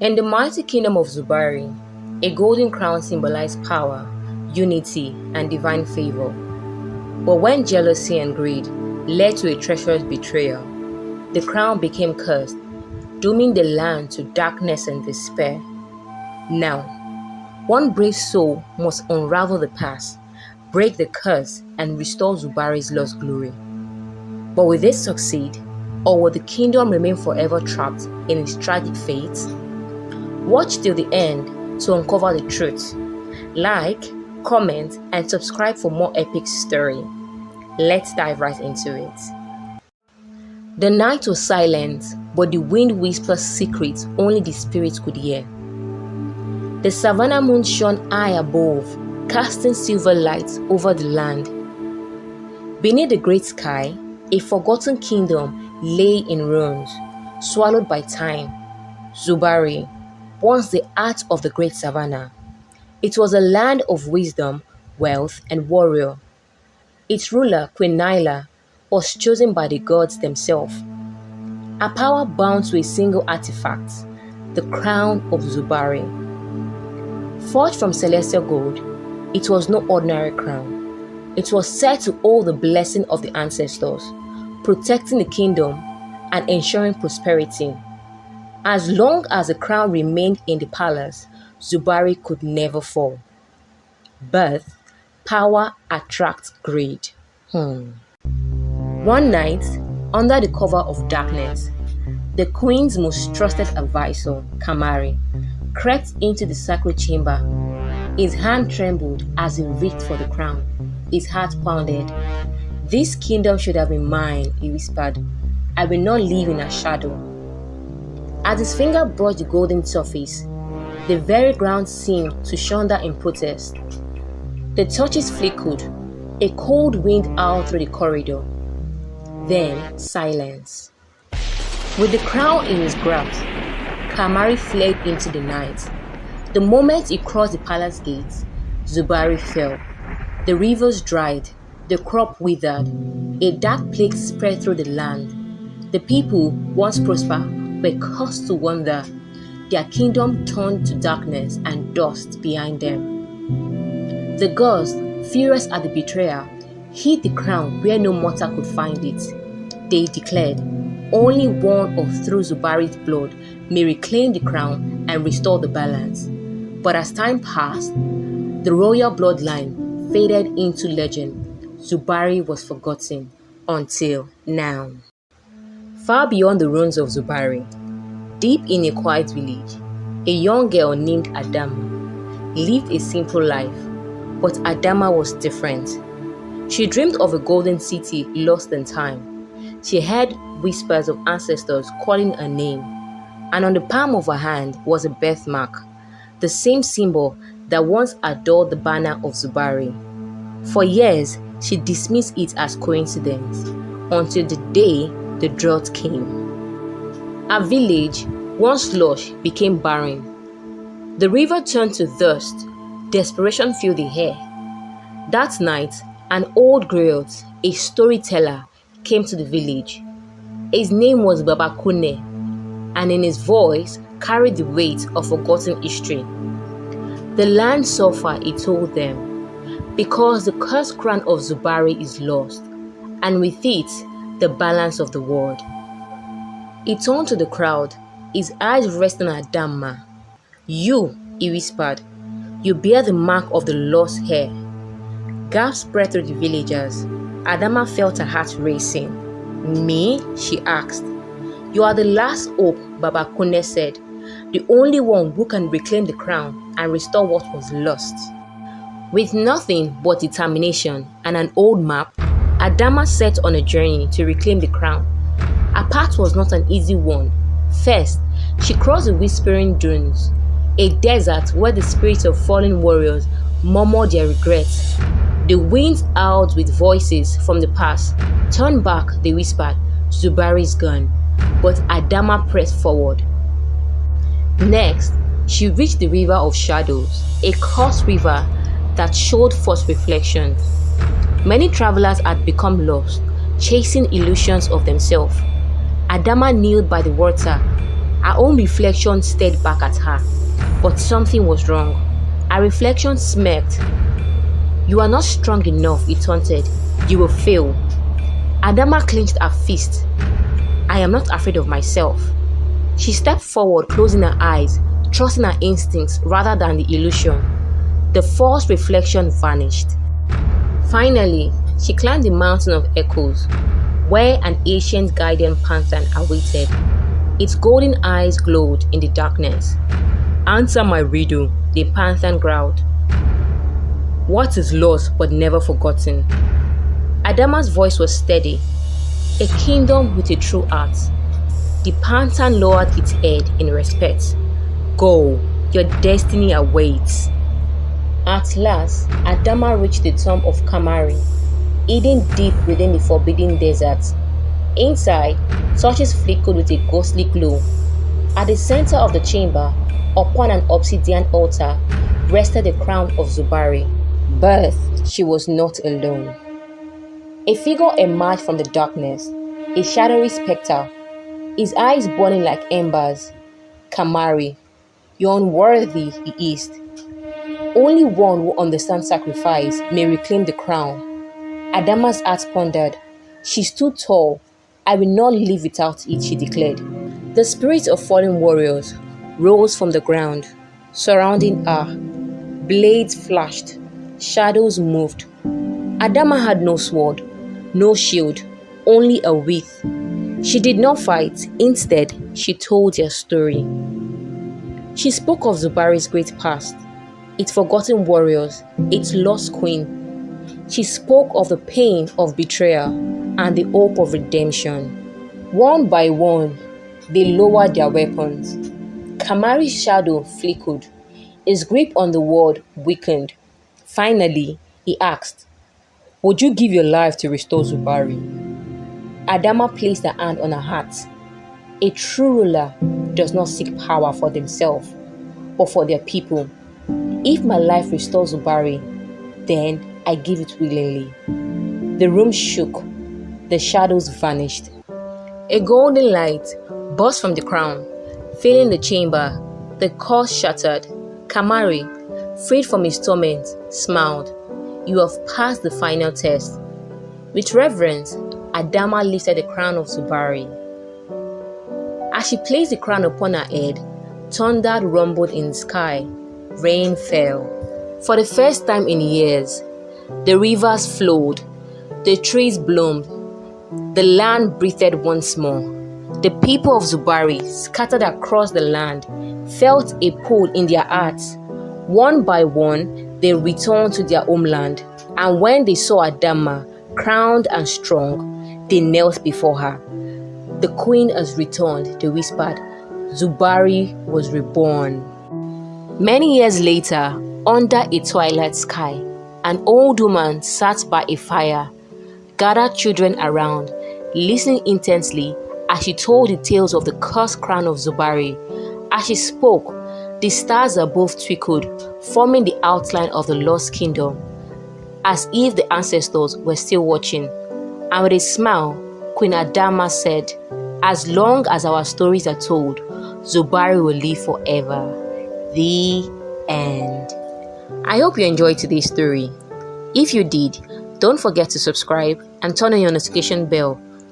In the mighty kingdom of Zubari, a golden crown symbolized power, unity, and divine favor. But when jealousy and greed led to a treacherous betrayal, the crown became cursed, dooming the land to darkness and despair. Now, one brave soul must unravel the past, break the curse, and restore Zubari's lost glory. But will this succeed, or will the kingdom remain forever trapped in its tragic fate? Watch till the end to uncover the truth. Like, comment, and subscribe for more epic story. Let's dive right into it. The night was silent, but the wind whispered secrets only the spirits could hear. The savannah moon shone high above, casting silver lights over the land. Beneath the great sky, a forgotten kingdom lay in ruins, swallowed by time. Zubari, once the heart of the great savannah. It was a land of wisdom, wealth, and warrior. Its ruler, Queen Nyala, was chosen by the gods themselves. A power bound to a single artifact, the crown of Zubari. Forged from celestial gold, it was no ordinary crown. It was said to hold the blessing of the ancestors, protecting the kingdom and ensuring prosperity. As long as the crown remained in the palace, Zubari could never fall. But power attracts greed. One night, under the cover of darkness, the queen's most trusted advisor, Kamari, crept into the sacred chamber. His hand trembled as he reached for the crown. His heart pounded. "This kingdom should have been mine," he whispered. "I will not live in a shadow." As his finger brushed the golden surface, the very ground seemed to shudder in protest. The torches flickered. A cold wind howled through the corridor. Then silence. With the crown in his grasp, Kamari fled into the night. The moment he crossed the palace gates, Zubari fell. The rivers dried, the crop withered. A dark plague spread through the land. The people, once prosperous, were caused to wander. Their kingdom turned to darkness and dust behind them. The gods, furious at the betrayal, hid the crown where no mortal could find it. They declared, only one of through Zubari's blood may reclaim the crown and restore the balance. But as time passed, the royal bloodline faded into legend. Zubari was forgotten until now. Far beyond the ruins of Zubari, deep in a quiet village, a young girl named Adamma lived a simple life. But Adamma was different. She dreamed of a golden city lost in time. She heard whispers of ancestors calling her name, and on the palm of her hand was a birthmark, the same symbol that once adored the banner of Zubari. For years, she dismissed it as coincidence, until the day the drought came. Her village, once lush, became barren. The river turned to thirst. Desperation filled the air. That night, an old griot, a storyteller, came to the village. His name was Baba Kune, and in his voice carried the weight of forgotten history. The land suffered, he told them, because the cursed crown of Zubari is lost, and with it, the balance of the world. He turned to the crowd, his eyes resting on Adamma. "You," he whispered, "you bear the mark of the lost hair." Gasps spread through the villagers. Adamma felt her heart racing. "Me?" she asked. "You are the last hope," Baba Kune said, "the only one who can reclaim the crown and restore what was lost." With nothing but determination and an old map, Adamma set on a journey to reclaim the crown. Her path was not an easy one. First, she crossed the Whispering Dunes, a desert where the spirits of fallen warriors murmured their regrets. The winds howled with voices from the past. "Turn back," they whispered, "Zubari's gone." But Adamma pressed forward. Next, she reached the River of Shadows, a cursed river that showed false reflections. Many travelers had become lost, chasing illusions of themselves. Adamma kneeled by the water, Her own reflection stared back at her, but something was wrong. Her reflection smirked. "You are not strong enough," it taunted. "You will fail." Adamma clenched her fist. "I am not afraid of myself." She stepped forward, closing her eyes, trusting her instincts rather than the illusion. The false reflection vanished. Finally, she climbed the mountain of echoes, where an ancient guardian panther awaited. Its golden eyes glowed in the darkness. "Answer my riddle," the panther growled. "What is lost but never forgotten?" Adamma's voice was steady. "A kingdom with a true heart." The panther lowered its head in respect. "Go, your destiny awaits." At last, Adamma reached the tomb of Kamari, hidden deep within the forbidden desert. Inside, torches flickered with a ghostly glow. At the center of the chamber, upon an obsidian altar, rested the crown of Zubari. But she was not alone. A figure emerged from the darkness, a shadowy spectre, his eyes burning like embers. "Kamari, you're unworthy," he hissed. "Only one who understands sacrifice may reclaim the crown." Adamma's heart pondered. She stood tall. "I will not live without it," she declared. The spirits of fallen warriors rose from the ground, surrounding her. Blades flashed. Shadows moved. Adamma had no sword, no shield, only a wreath. She did not fight. Instead, she told their story. She spoke of Zubari's great past, its forgotten warriors, its lost queen. She spoke of the pain of betrayal and the hope of redemption. One by one, they lowered their weapons. Kamari's shadow flickered. His grip on the world weakened. Finally, he asked, "Would you give your life to restore Zubari?" Adamma placed her hand on her heart. A true ruler does not seek power for themselves, but for their people. If my life restores Zubari, then I give it willingly. The room shook. The shadows vanished. A golden light burst from the crown, filling the chamber. The curse shattered. Kamari, freed from his torment, smiled. "You have passed the final test." With reverence, Adamma lifted the crown of Zubari. As she placed the crown upon her head, thunder rumbled in the sky. Rain fell. For the first time in years, the rivers flowed. The trees bloomed. The land breathed once more. The people of Zubari, scattered across the land, felt a pull in their hearts. One by one, they returned to their homeland. And when they saw Adamma, crowned and strong, they knelt before her. "The queen has returned," they whispered. "Zubari was reborn." Many years later, under a twilight sky, an old woman sat by a fire, gathered children around, listening intensely as she told the tales of the cursed crown of Zubari. As she spoke, the stars above twinkled, forming the outline of the lost kingdom, as if the ancestors were still watching. And with a smile, Queen Adamma said, "As long as our stories are told, Zubari will live forever." The end. I hope you enjoyed today's story. If you did, don't forget to subscribe and turn on your notification bell